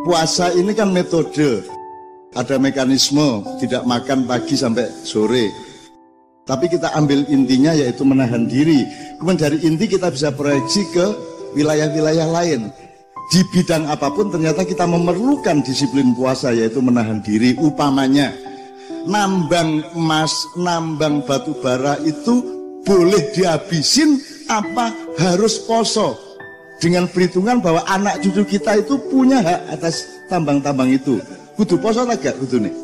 puasa ini kan metode, ada mekanisme tidak makan pagi sampai sore. Tapi kita ambil intinya yaitu menahan diri. Kemudian dari inti kita bisa proyeksi ke wilayah-wilayah lain. Di bidang apapun ternyata kita memerlukan disiplin puasa yaitu menahan diri. Upamanya nambang emas, nambang batu bara itu boleh dihabisin apa harus poso? Dengan perhitungan bahwa anak cucu kita itu punya hak atas tambang-tambang itu. Kudu poso tak gak kudu nih?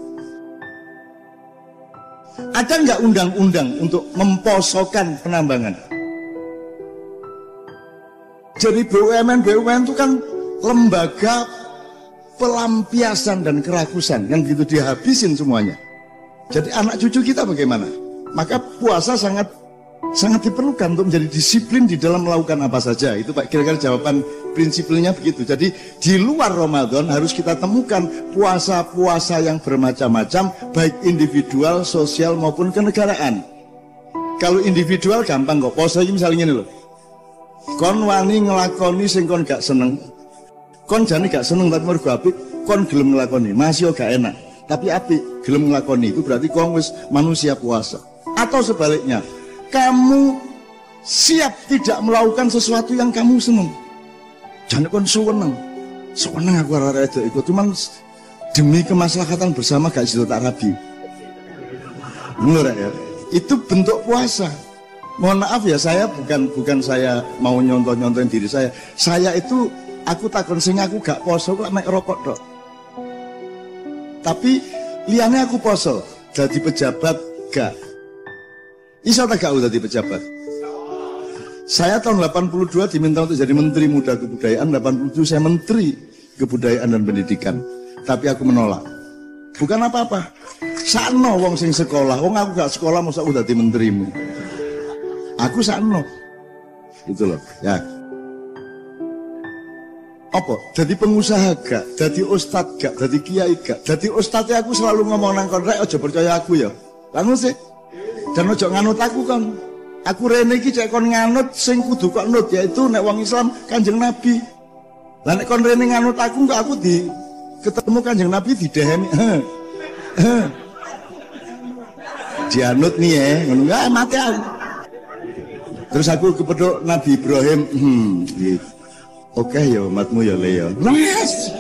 Ada nggak undang-undang untuk memposokan penambangan? Jadi BUMN itu kan lembaga pelampiasan dan kerakusan yang gitu dihabisin semuanya. Jadi anak cucu kita bagaimana? Maka puasa sangat diperlukan untuk menjadi disiplin di dalam melakukan apa saja. Itu Pak kira-kira jawaban prinsipnya begitu. Jadi di luar Ramadan harus kita temukan puasa-puasa yang bermacam-macam, baik individual, sosial maupun kenegaraan. Kalau individual gampang kok. Puasa ini misalnya ini loh. Kon wani ngelakoni sing kon gak seneng. Kon jane gak seneng tapi mergo apik, kon gelem ngelakoni. Masih gak enak. Tapi apik gelem ngelakoni itu berarti kon wis manusia puasa. Atau sebaliknya, kamu siap tidak melakukan sesuatu yang kamu seneng. Jangan kon seneng aku arah itu ikut cuman demi kemaslahatan bersama gak sido tak rabi. Bener ya? Itu bentuk puasa. Mohon maaf ya, saya bukan saya mau nyontoh-nyontohin diri saya. Saya itu aku takon sing aku gak poso kok mek rokok tok. Tapi liane aku poso, jadi pejabat gak. Iso tak gak udah jadi pejabat? Saya tahun 82 diminta untuk jadi Menteri Muda Kebudayaan, 87 saya Menteri Kebudayaan dan Pendidikan. Tapi aku menolak. Bukan apa-apa. Sakno wong sing sekolah, wong aku gak sekolah masa udah jadi menterimu. Aku sakno. Gitu loh, ya. Apa? Jadi pengusaha gak, jadi ustadz gak, jadi kiai gak. Jadi ustadznya aku selalu ngomong nang kon rek aja percaya aku ya. Lalu sih. Dan ojo nganut aku kan. Aku rene iki cek kon nganut sing kudu kok nut yaitu nek wong Islam Kanjeng Nabi. Lah nek kon rene nganut aku kok aku di ketemu Kanjeng Nabi didehemi. Dianut nih ya, ngono enggak mati aku. Terus aku kepethuk Nabi Ibrahim. Oke ya umatmu ya Leo. Yes.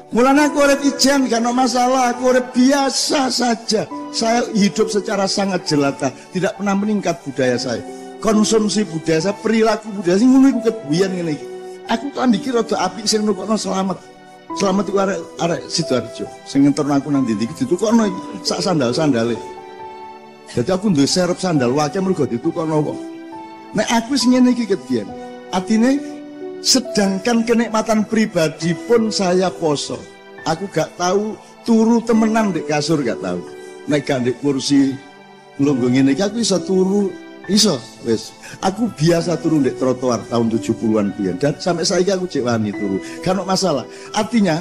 Mulanya aku urip ijen gak ada masalah, aku urip biasa saja. Saya hidup secara sangat jelata, tidak pernah meningkat budaya saya. Konsumsi budaya saya, perilaku budaya saya ngono iku kebuyan ngene iki. Aku kan dikir rada apik sing nukokno selamat. Selamat iku arek Sidoarjo. Sing ngenterno aku nang ndi iki ditukokno iki sak sandal-sandale. Jadi aku duwe serep sandal wae mergo ditukokno kok. Nek aku sing ngene iki kebiyen. Artine sedangkan kenikmatan pribadi pun saya poso. Aku gak tahu turu temenan di kasur gak tahu. Nek gak di kursi nglungguh ngene iki aku iso turu iso wis. Aku biasa turu di trotoar tahun 70-an pian dan sampai saiki aku cek wani turu. Gak ono masalah. Artinya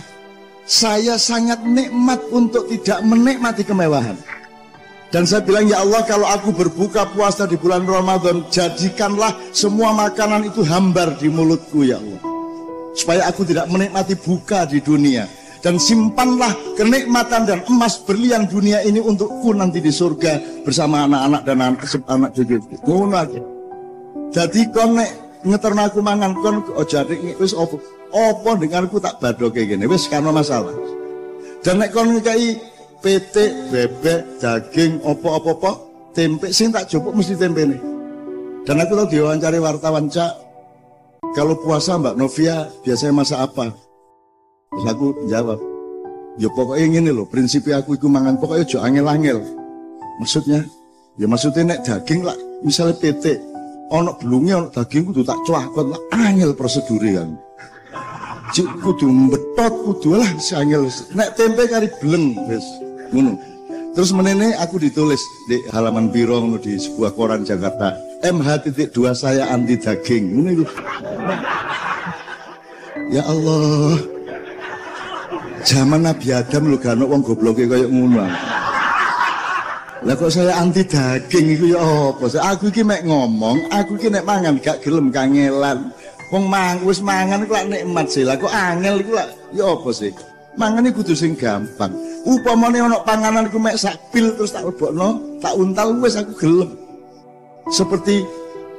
saya sangat nikmat untuk tidak menikmati kemewahan. Dan saya bilang ya Allah kalau aku berbuka puasa di bulan Ramadan jadikanlah semua makanan itu hambar di mulutku ya Allah. Supaya aku tidak menikmati buka di dunia. Dan simpanlah kenikmatan dan emas berlian dunia ini untukku nanti di surga bersama anak-anak dan anak cucu. Ngono aja. Jadi kon nek ngeterno aku mangan kon ojo adik wis opo denganku tak badoke kene wis kan masalah. Dan nek kon ngkai petik, bebek, daging, opo-opo, tempe, sing tak jupuk mesti tempe nih. Dan aku tahu diwawancara wartawan, Cak, kalau puasa Mbak Novia biasanya masak apa? Terus aku jawab, ya pokoknya ini loh, prinsipnya aku ikut mangan, pokoknya jo angel-angel. Maksudnya, ya maksudnya nek daging lah, misalnya petik, ono belungnya, ono daging kudu tak cuakot lah, angel prosedure kan. Kudu betot, kudu lah si angel. Nek tempe kari beleng, wes. Ngono. Terus menene aku ditulis di halaman biro ngono di sebuah koran Jakarta. MH.2 saya anti daging. Ngono iku. Ya Allah. Zaman Nabi Adam lho gak ono wong gobloke kaya ngono. Lah kok saya anti daging iku ya apa? Aku iki mek ngomong, aku iki nek mangan gak gelem kangelan. Wong wis mangan iku lak nikmat sih. Lah kok angel iku lak ya apa sih? Mangan iku kudu sing gampang. Upamane ana panganan iku mek sak pil terus tak lebokno, tak untal wis aku gelem. Seperti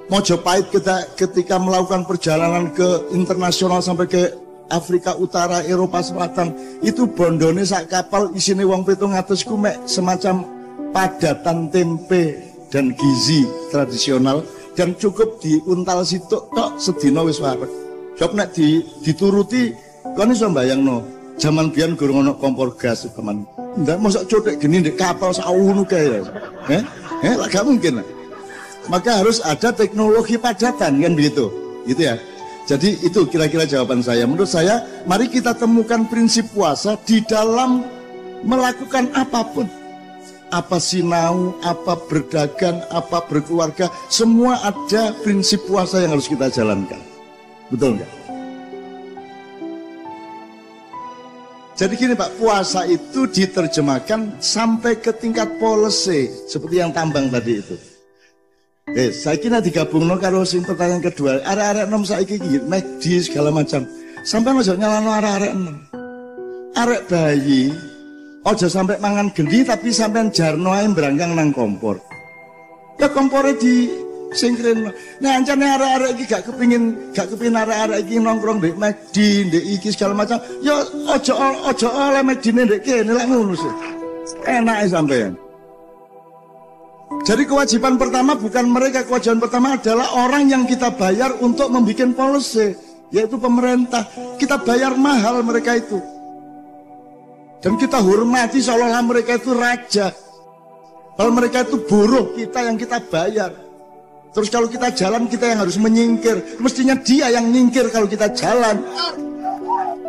Mojopahit ketika melakukan perjalanan ke internasional sampai ke Afrika Utara, Eropa Selatan, itu bondone sak kapal isine wong 700 ku mek semacam padatan tempe dan gizi tradisional dan cukup diuntal situk tok sedina wis wareg. Jok nek dituruti kon iso mbayangno, jaman biyen gurung ana kompor gas teman. Ndak mosok cothek geni ndek kapal sak ngono kae. Lah gak mungkin. Maka harus ada teknologi padatan kan begitu. Gitu ya. Jadi itu kira-kira jawaban saya. Menurut saya, mari kita temukan prinsip puasa di dalam melakukan apapun. Apa sinau, apa berdagang, apa berkeluarga, semua ada prinsip puasa yang harus kita jalankan. Betul nggak? Jadi gini Pak, puasa itu diterjemahkan sampai ke tingkat policy, seperti yang tambang tadi itu. Saya kira digabungno karo sing pertanyaan kedua, arek-arek nom saiki iki McD segala macam. Sampai ojo nyalano arek-arek nom. Arek bayi ojo sampai mangan gendi tapi sampean jarno ae berangkang nang kompor. Ya kompore di singkren. Nah ancane arek-arek iki gak kepingin arek-arek iki nongkrong ndek McD, ndek iki segala macam. Ya ojo oleh McD-ne ndek kene lek ngono sih. Enake sampean. Jadi kewajiban pertama bukan mereka, kewajiban pertama adalah orang yang kita bayar untuk membuat policy, yaitu pemerintah. Kita bayar mahal mereka itu. Dan kita hormati seolah-olah mereka itu raja. Kalau mereka itu buruh kita yang kita bayar. Terus kalau kita jalan kita yang harus menyingkir. Mestinya dia yang nyingkir kalau kita jalan.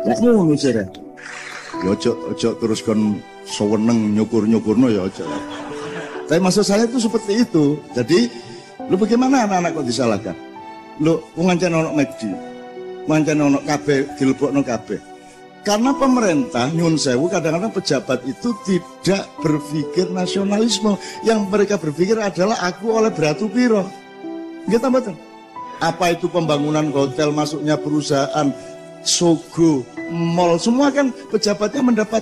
Ya ngono sih. Ya ojo terus kon seweneng nyukur-nyukurno ya ojo. Tapi maksud saya itu seperti itu. Jadi, lu bagaimana anak-anak kok disalahkan? Lu ngancen ono McD, ngancen ono kabeh, dilebokno kabeh. Karena pemerintah nyun sewu kadang-kadang pejabat itu tidak berpikir nasionalisme. Yang mereka berpikir adalah aku oleh beratu piro. Gitu betul. Apa itu pembangunan hotel, masuknya perusahaan, sogo, mall, semua kan pejabatnya mendapat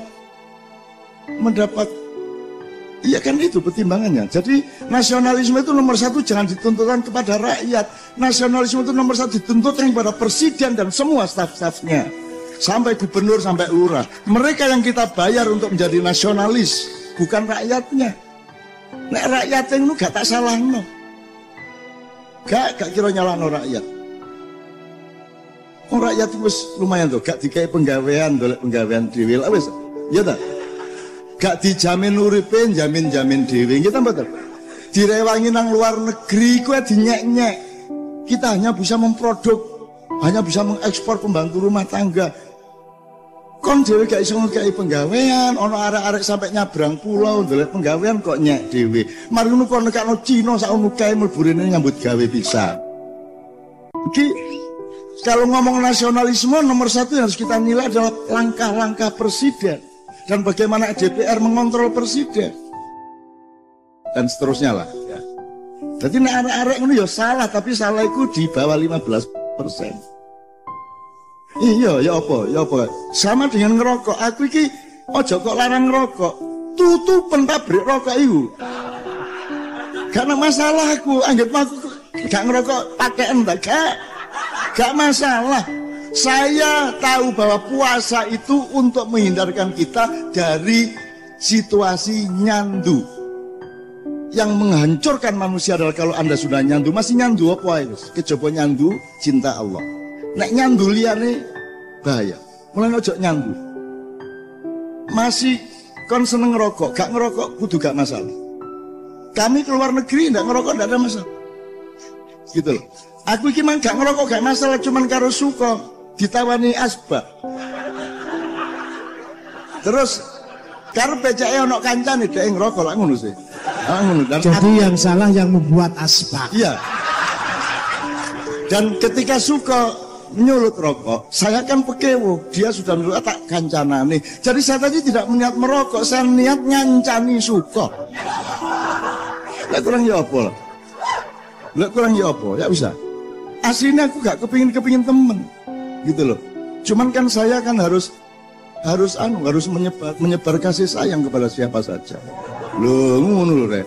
iya kan itu pertimbangannya. Jadi nasionalisme itu nomor satu jangan dituntutkan kepada rakyat. Nasionalisme itu nomor satu dituntutkan kepada presiden dan semua staf-stafnya. Sampai gubernur, sampai lurah. Mereka yang kita bayar untuk menjadi nasionalis, bukan rakyatnya. Nek rakyatnya itu gak tak salah no. Gak kira nyalahno rakyat. Oh rakyat itu lumayan tuh, gak dikai penggawean, dolek penggawean dhewe lah wis. Ya ta? Gak dijamin uripe, jamin dhewe. Kita betul. Direwangi nang luar negeri kuwi dinyek-nyek. Kita hanya bisa memproduk, hanya bisa mengekspor pembantu rumah tangga. Kon dhewe gak iso ngekeki penggawean, ana arek-arek sampai nyabrang pulau ndelok penggawean kok nyek dhewe. Mari ngono kon nekakno Cina sakmono kae mlebu rene nyambut gawe bisa. Iki kalau ngomong nasionalisme nomor satu yang harus kita nilai adalah langkah-langkah presiden. Dan bagaimana DPR mengontrol presiden dan seterusnya lah ya. Jadi arek-arek ini ya salah, tapi salah itu di bawah 15%. Iya ya apa sama dengan ngerokok. Aku iki ojo kok larang ngerokok, tutupen pabrik rokok itu karena masalah aku anggap aku gak ngerokok pakai enggak gak masalah. Saya tahu bahwa puasa itu untuk menghindarkan kita dari situasi nyandu. Yang menghancurkan manusia adalah kalau Anda sudah nyandu, masih nyandu apa itu? Kecoba nyandu cinta Allah. Nek nyandu liyane bahaya. Mulai ojo nyandu. Masih kon seneng ngerokok, gak ngerokok kudu gak masalah. Kami keluar negeri ndak ngerokok ndak ada masalah. Gitu loh. Aku iki mang gak ngerokok gak masalah, cuman karo suka ditawani asbak. Terus karep becake ana kancane dhek ngerokok lak ngono sih. Jadi yang salah yang membuat asbak. Iya. Dan ketika suka menyulut rokok, saya kan pekewo, dia sudah menyulut tak kancanane. Jadi saya tadi tidak niat merokok, saya niat ngancani suka. Lek kurang ya apa? Lek kurang ya apa? Ya bisa. Aslinya aku gak kepingin temen gitu loh. Cuman kan saya kan harus menyebar kasih sayang kepada siapa saja. Loh, ngono lho, Rek.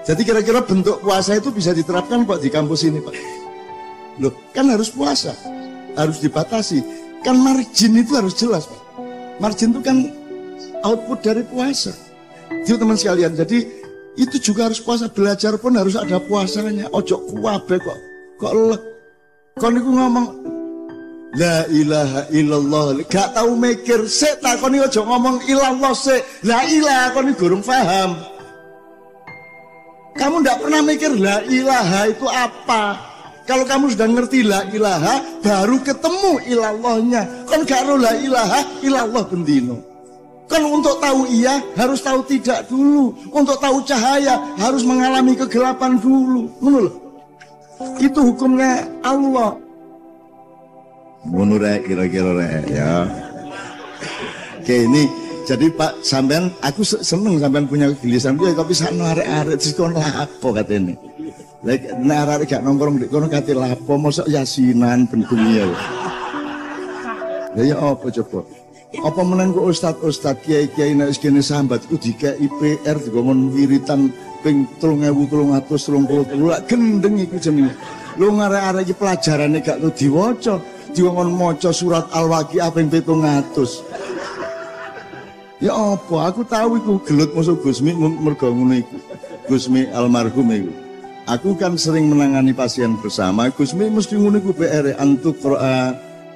Jadi kira-kira bentuk puasa itu bisa diterapkan kok di kampus ini, Pak. Loh, kan harus puasa. Harus dibatasi. Kan margin itu harus jelas, Pak. Margin itu kan output dari puasa. Itu teman sekalian. Jadi itu juga harus puasa. Belajar pun harus ada puasanya. Ojo kuwabe kok lek. Kon niku ngomong la ilaha illallah, gak tahu mikir sik takoni aja ngomong ilallah sik. La ilaha kon gurung paham. Kamu ndak pernah mikir la ilaha itu apa. Kalau kamu sudah ngerti la ilaha, baru ketemu ilallahnya. Kon gak ro la ilaha illallah bendino. Kan untuk tahu iya harus tahu tidak dulu. Untuk tahu cahaya harus mengalami kegelapan dulu. Ngono lho. Itu hukumnya Allah. Ngono rek kira-kira rek ya. Oke, ini jadi Pak sampean aku seneng sampean punya kegelisahan ya, tapi sakno arek-arek diskon lapo katene. Lek nek arek gak nongkrong nek kono kate lapo mosok yasinan ben dunia. Ya apa coba? Apa menen kok ustaz kiai-kiai nek kene sambat iku dikeki PR dikon wiritan ping 3330 lak gendeng iku jenenge. Lu ngarek-arek iki pelajarane gak tau diwaca, dikon maca surat Al-Waqiah ping 700. Ya apa? Aku tahu iku gelut musuh Gusmi mergo ngono iku. Gusmi almarhum iku. Aku kan sering menangani pasien bersama. Gusmi mesti ngono iku PR antuk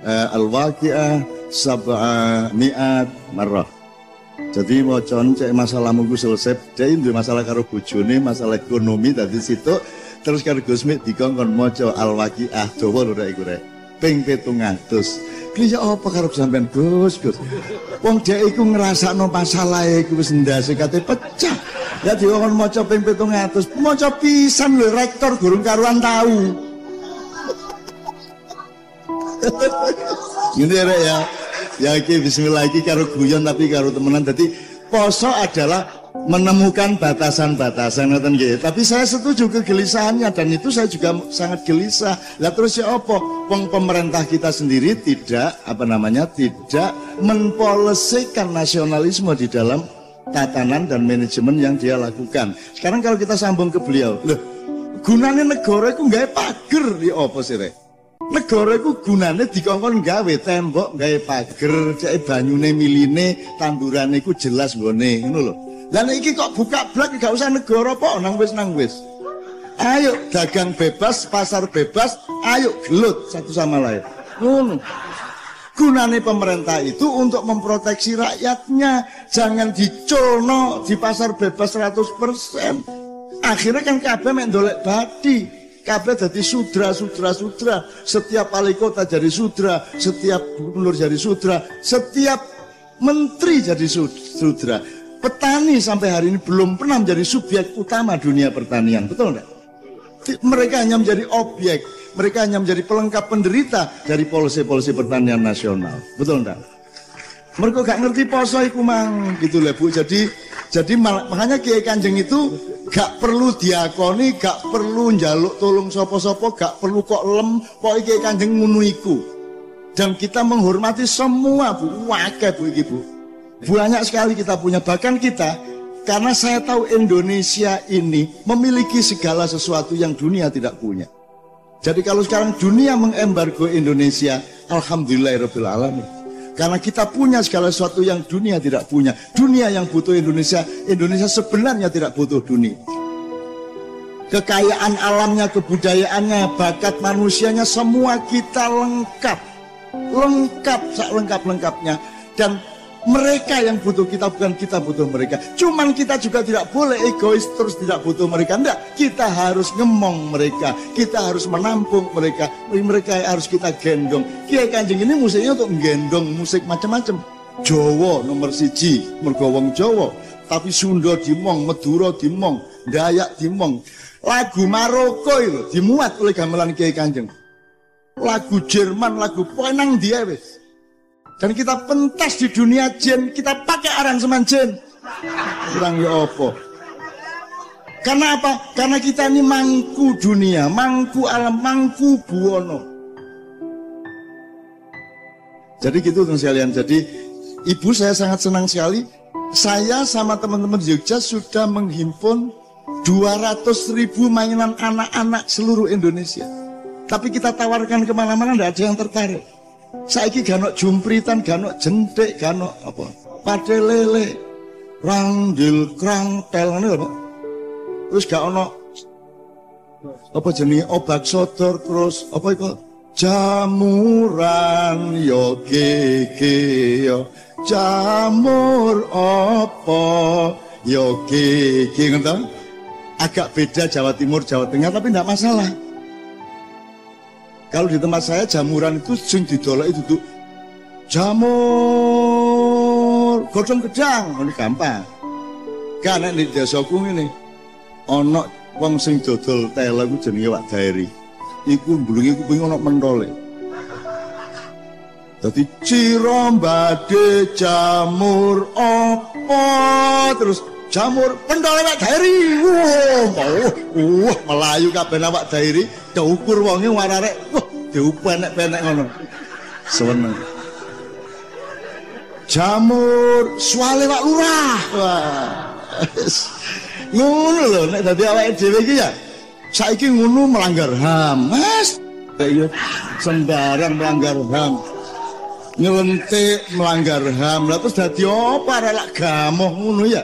Al-Waqiah sab'a mi'at marrah. Jadi wacon cek masalahmu ku selesai. Dia itu masalah karo bojone, masalah ekonomi tadi situ. Terus karo Gusmi dikongkon maca Al-Waqiah dawa lho rek iku rek. Ping 700. Ya apa karo sampean Gus? Wong dhek iku ngrasakno masalahe iku wis ndase kate pecah. Ya dikon maca ping 700, maca pisan lho rektor gurung karuan tahu. Ini rek ya. Ya iki bismillah iki karo guyon tapi karo temenan. Dadi poso adalah menemukan batasan-batasan ngoten nggih. Tapi saya setuju kegelisahannya dan itu saya juga sangat gelisah. Lah terus ya apa? Wong pemerintah kita sendiri tidak tidak mempolisikan nasionalisme di dalam tatanan dan manajemen yang dia lakukan. Sekarang kalau kita sambung ke beliau, loh, gunane negara iku gawe pager ya apa sih rek? Negara iku gunane dikongkon gawe tembok, gawe pager, cek banyune miline, tandurane iku jelas nggone, ngono lho. Lah nek iki kok buka blak gak usah negara apa nang wis. Ayo dagang bebas, pasar bebas, ayo gelut satu sama lain. Ngono. Gunane pemerintah itu untuk memproteksi rakyatnya, jangan diculno di pasar bebas 100%. Akhirnya kan kabeh mek ndolek badi. Kabeh jadi sudra. Setiap wali kota jadi sudra, setiap gubernur jadi sudra, setiap menteri jadi sudra. Petani sampai hari ini belum pernah menjadi subjek utama dunia pertanian, betul enggak? Mereka hanya menjadi objek, mereka hanya menjadi pelengkap penderita dari polisi-polisi pertanian nasional, betul enggak? Mereka gak ngerti poso iku mang gitu lah Bu. Jadi makanya Kiai Kanjeng itu gak perlu diakoni, gak perlu njaluk tolong sopo-sopo, gak perlu kok lem, pokoke Kiai Kanjeng ngono iku. Dan kita menghormati semua Bu, wakil Bu iki Bu. Banyak sekali kita punya, bahkan kita, karena saya tahu Indonesia ini memiliki segala sesuatu yang dunia tidak punya. Jadi kalau sekarang dunia mengembargo Indonesia, alhamdulillahirabbil alamin. Karena kita punya segala sesuatu yang dunia tidak punya. Dunia yang butuh Indonesia, Indonesia sebenarnya tidak butuh dunia. Kekayaan alamnya, kebudayaannya, bakat manusianya, semua kita lengkap. Lengkap, lengkap-lengkapnya. Dan mereka yang butuh kita, bukan kita butuh mereka. Cuman kita juga tidak boleh egois terus tidak butuh mereka. Enggak, kita harus ngemong mereka, kita harus menampung mereka. Mereka harus kita gendong. Kiai Kanjeng ini musiknya untuk menggendong musik macam-macam. Jawa nomor 1, mergo wong Jawa. Tapi Sunda dimong, Madura dimong, Dayak dimong. Lagu Maroko itu dimuat oleh gamelan Kiai Kanjeng. Lagu Jerman, lagu penang dia wis. Dan kita pentas di dunia jin, kita pakai aransemen jin. Kurang ya apa? Karena apa? Karena kita ini mangku dunia, mangku alam, mangku buwono. Jadi gitu teman sekalian. Jadi ibu saya sangat senang sekali. Saya sama teman-teman di Jogja sudah menghimpun 200.000 mainan anak-anak seluruh Indonesia. Tapi kita tawarkan kemana-mana, tidak ada yang tertarik. Saiki gak ono jumpritan, gak ono jentik, gak ono apa, pade lele, ranggil, krangtel, apa. Terus gak ono apa jenis obak sodor, terus apa itu jamuran yo gege yo jamur apa yo gege ngono. Agak beda Jawa Timur, Jawa Tengah, tapi tidak masalah. Kalau di tempat saya jamuran itu sing didolek itu tuh jamur godhong gedang, ini gampang. Karena di desaku ini ono wong sing dodol tele iku jenenge Wak Dairi. Iku mbulunge kuping ono mentole. Dadi cira mbade jamur apa terus jamur pentole Wak Dairi. Wah, melayu kabeh Wak Dairi, diukur wonge wararek. Wah, diupenek-penek ngono. Seneng. Jamur suale Wak Lurah. Wah. Ngono lho nek dadi awake dhewe iki ya saiki ngono melanggar HAM. Mas, ya sembarang melanggar HAM. Nyelentik melanggar HAM. Lah terus dadi apa arek gamoh ngono ya.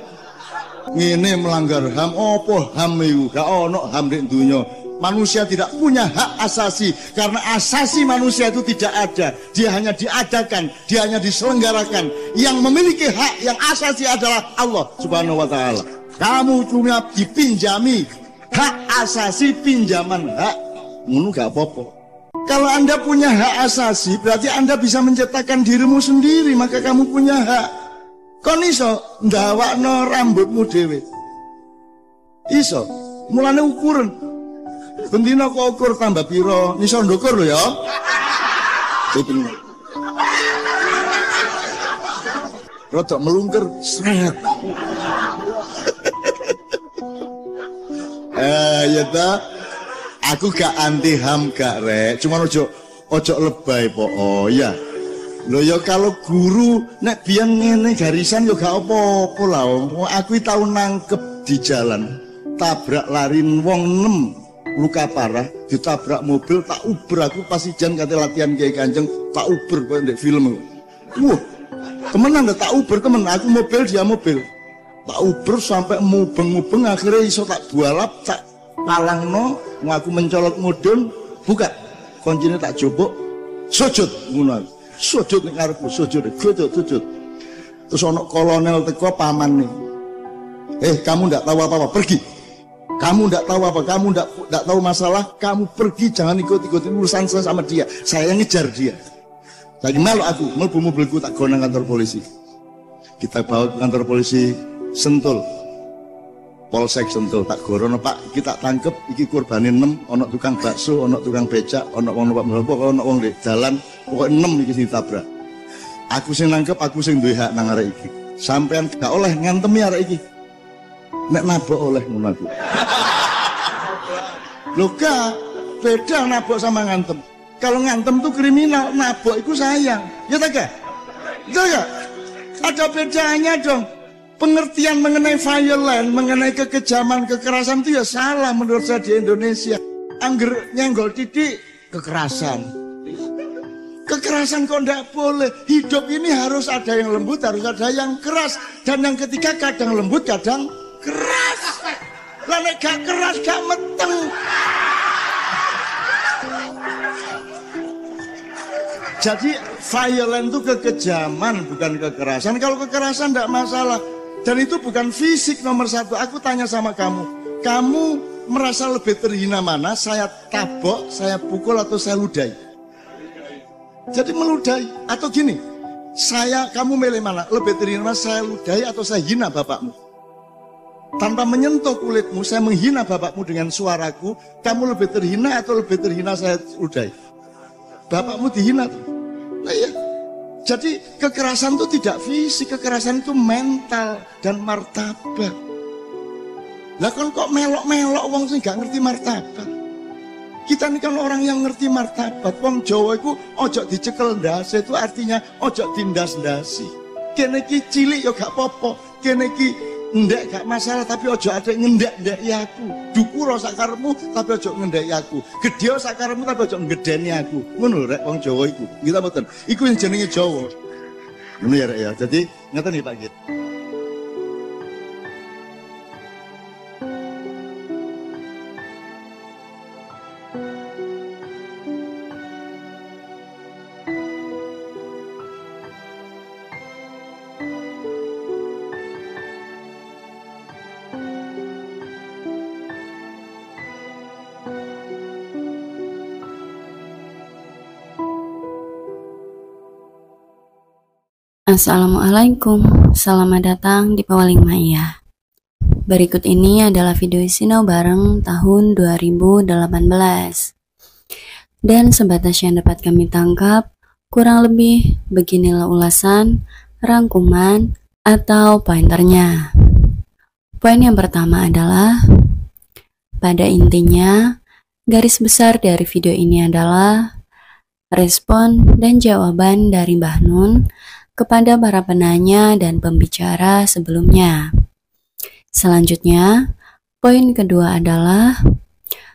Ngene melanggar HAM apa HAM iku? Gak ono HAM ning donya. Manusia tidak punya hak asasi karena asasi manusia itu tidak ada. Dia hanya diadakan, dia hanya diselenggarakan. Yang memiliki hak yang asasi adalah Allah Subhanahu wa taala. Kamu cuma dipinjami hak asasi pinjaman hak. Ngono gak apa-apa. Kalau Anda punya hak asasi berarti Anda bisa menciptakan dirimu sendiri, maka kamu punya hak. Kon iso ndawakno rambutmu dhewe. Iso. Mulane ukuran. Bendina kok ukur tambah piro, iso ndukur lho ya. Itu. Rodok melungker sret. Ya ta. Aku gak anti HAM gak rek, cuman ojo lebay po. Oh ya. Lho ya kalau guru nek biyen ngene garisan yo gak apa-apa lah. Aku tau nangkep di jalan, tabrak lari wong 6 luka parah, ditabrak mobil, tak uber aku pas ijan kate latihan Kiai Kanjeng, tak uber koyo ndek film. Wah, temenan tak uber temen, aku mobil dia mobil. Tak uber sampai mubeng-mubeng akhirnya iso tak bualap, tak palangno, aku mencolot mudun, buka. Kuncine tak jobok, sujud ngono. Sujud ning ngarepku, sujud. Terus ana kolonel teko paman nih. Kamu ndak tahu apa-apa, pergi. Kamu ndak tahu apa, kamu ndak tahu masalah, kamu pergi, jangan ikut-ikutin urusan saya sama dia. Saya ngejar dia. Lagi malu aku, mlebu mobilku tak gonang kantor polisi. Kita bawa ke kantor polisi Sentul. Polsek Sentul tak gorono, Pak, kita tangkep iki kurbane 6, ana tukang bakso, ana tukang becak, ana wong numpak mobil, ana wong di jalan, pokoke 6 iki ditabrak. Aku sing nangkep, aku sing duwe hak nang arek iki. Sampean gak oleh ngantemi arek iki. Nek nabok oleh ngono aku. Lho gak, beda nabok sama ngantem. Kalau ngantem tuh kriminal, nabok itu sayang. Ya tak gak? Betul gak? Ada bedanya dong. Pengertian mengenai violence, mengenai kekejaman, kekerasan itu ya salah menurut saya di Indonesia. Angger nyenggol titik, kekerasan. Kekerasan kok ndak boleh. Hidup ini harus ada yang lembut, harus ada yang keras. Dan yang ketiga kadang lembut, kadang keras. Lah nek gak keras gak meteng. Jadi violent itu kekejaman, bukan kekerasan. Kalau kekerasan tidak masalah. Dan itu bukan fisik nomor satu. Aku tanya sama kamu, kamu merasa lebih terhina mana? Saya tabok, saya pukul, atau saya ludahi? Jadi meludahi. Atau gini, kamu milih mana? Lebih terhina mana? Saya ludahi atau saya hina bapakmu? Tanpa menyentuh kulitmu, saya menghina bapakmu dengan suaraku. Kamu lebih terhina atau lebih terhina saya ludahi? Bapakmu dihina tuh. Nah ya. Jadi kekerasan itu tidak fisik, kekerasan itu mental dan martabat. Lah kan kok melok-melok wong sing gak ngerti martabat. Kita ini kan orang yang ngerti martabat. Wong Jawa itu ojo dicekel ndase, itu artinya ojo tindas-ndasi. Kene iki cilik ya gak popo, kene iki ndek gak masalah, tapi ojo ada ngendek-ndeki aku. Dukura sakarepmu tapi ojo ngendeki aku. Gedhe sakarepmu tapi ojo ngedeni aku. Ngono rek wong Jawa iku. Kita mboten. Iku yang jenenge Jawa. Ngono ya rek ya. Jadi ngeten iki Pak Git. Assalamualaikum, selamat datang di Pawaling Maya. Berikut ini adalah video sinau bareng tahun 2018. Dan sebatas yang dapat kami tangkap, kurang lebih beginilah ulasan, rangkuman, atau pointernya. Poin yang pertama adalah, pada intinya, garis besar dari video ini adalah respon dan jawaban dari Mbah Nun kepada para penanya dan pembicara sebelumnya. Selanjutnya, poin kedua adalah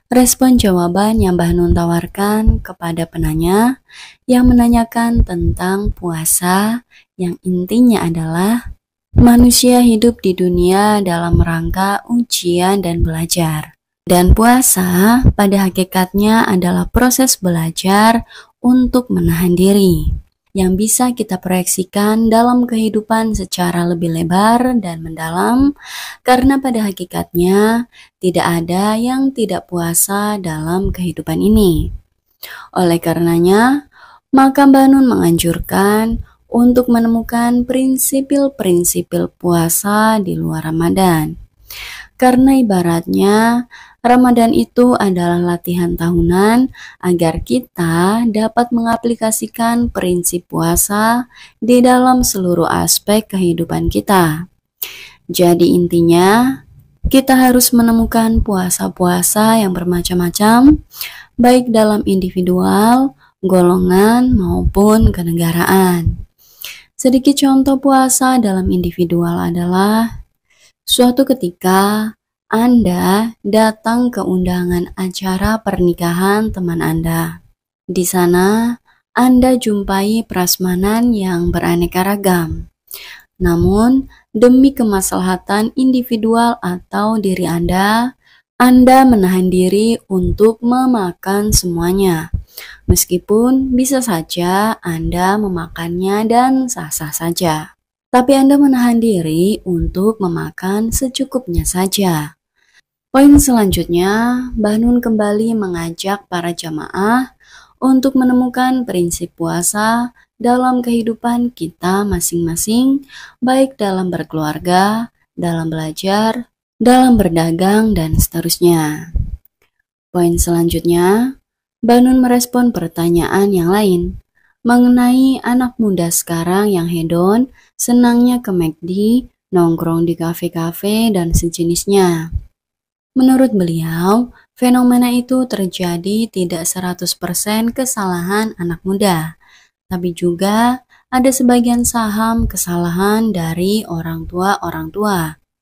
respon jawaban yang Mbah Nun tawarkan kepada penanya yang menanyakan tentang puasa, yang intinya adalah manusia hidup di dunia dalam rangka ujian dan belajar. Dan puasa pada hakikatnya adalah proses belajar untuk menahan diri, yang bisa kita proyeksikan dalam kehidupan secara lebih lebar dan mendalam, karena pada hakikatnya tidak ada yang tidak puasa dalam kehidupan ini. Oleh karenanya, maka Mbah Nun menganjurkan untuk menemukan prinsipil-prinsipil puasa di luar Ramadan. Karena ibaratnya Ramadan itu adalah latihan tahunan agar kita dapat mengaplikasikan prinsip puasa di dalam seluruh aspek kehidupan kita. Jadi intinya, kita harus menemukan puasa-puasa yang bermacam-macam, baik dalam individual, golongan, maupun kenegaraan. Sedikit contoh puasa dalam individual adalah suatu ketika Anda datang ke undangan acara pernikahan teman Anda. Di sana, Anda jumpai prasmanan yang beraneka ragam. Namun, demi kemaslahatan individual atau diri Anda menahan diri untuk memakan semuanya. Meskipun bisa saja Anda memakannya dan sah-sah saja. Tapi Anda menahan diri untuk memakan secukupnya saja. Poin selanjutnya, Mbah Nun kembali mengajak para jamaah untuk menemukan prinsip puasa dalam kehidupan kita masing-masing, baik dalam berkeluarga, dalam belajar, dalam berdagang, dan seterusnya. Poin selanjutnya, Mbah Nun merespon pertanyaan yang lain mengenai anak muda sekarang yang hedon, senangnya ke McD, nongkrong di kafe-kafe, dan sejenisnya. Menurut beliau, fenomena itu terjadi tidak 100% kesalahan anak muda, tapi juga ada sebagian saham kesalahan dari orang tua.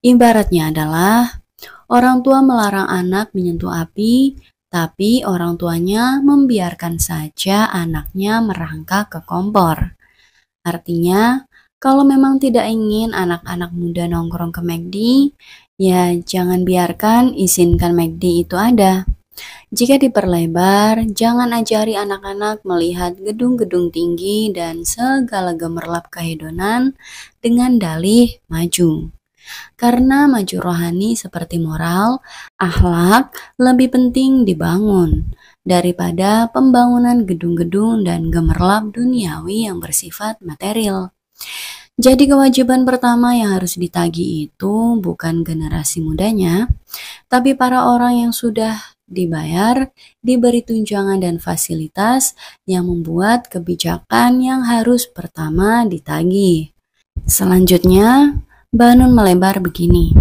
Ibaratnya adalah orang tua melarang anak menyentuh api, tapi orang tuanya membiarkan saja anaknya merangkak ke kompor. Artinya, kalau memang tidak ingin anak-anak muda nongkrong ke McD, ya jangan biarkan, izinkan McD itu ada. Jika diperlebar, jangan ajari anak-anak melihat gedung-gedung tinggi dan segala gemerlap kehedonan dengan dalih maju. Karena maju rohani seperti moral, akhlak lebih penting dibangun daripada pembangunan gedung-gedung dan gemerlap duniawi yang bersifat material. Jadi kewajiban pertama yang harus ditagih itu bukan generasi mudanya, tapi para orang yang sudah dibayar, diberi tunjangan dan fasilitas yang membuat kebijakan yang harus pertama ditagih. Selanjutnya, Mbah Nun melebar begini.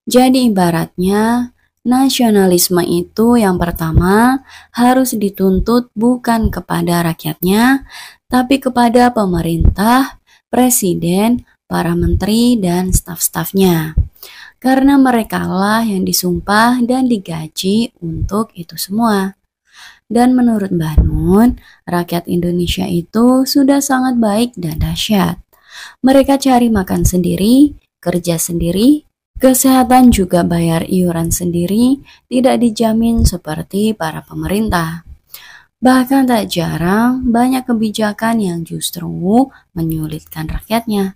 Jadi ibaratnya nasionalisme itu yang pertama harus dituntut bukan kepada rakyatnya, tapi kepada pemerintah, presiden, para menteri, dan staf-stafnya. Karena merekalah yang disumpah dan digaji untuk itu semua. Dan menurut Mbah Nun, rakyat Indonesia itu sudah sangat baik dan dahsyat. Mereka cari makan sendiri, kerja sendiri, kesehatan juga bayar iuran sendiri, tidak dijamin seperti para pemerintah. Bahkan tak jarang banyak kebijakan yang justru menyulitkan rakyatnya.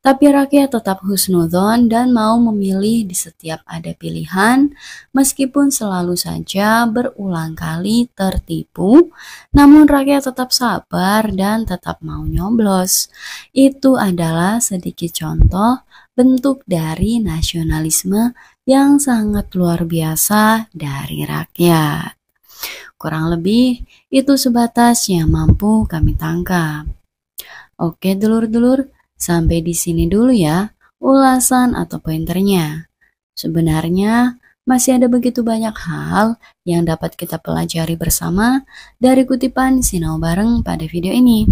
Tapi rakyat tetap husnudzon dan mau memilih di setiap ada pilihan, meskipun selalu saja berulang kali tertipu, namun rakyat tetap sabar dan tetap mau nyoblos. Itu adalah sedikit contoh bentuk dari nasionalisme yang sangat luar biasa dari rakyat. Kurang lebih itu sebatas yang mampu kami tangkap. Oke dulur-dulur, sampai di sini dulu ya ulasan atau pointernya. Sebenarnya masih ada begitu banyak hal yang dapat kita pelajari bersama dari kutipan Sinau Bareng pada video ini.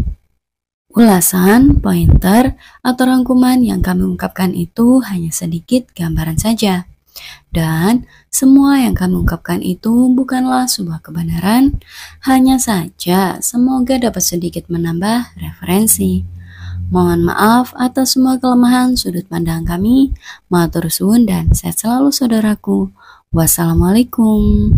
Ulasan, pointer, atau rangkuman yang kami ungkapkan itu hanya sedikit gambaran saja. Dan semua yang kami ungkapkan itu bukanlah sebuah kebenaran, hanya saja semoga dapat sedikit menambah referensi. Mohon maaf atas semua kelemahan sudut pandang kami. Matur suwun dan sehat selalu saudaraku. Wassalamualaikum.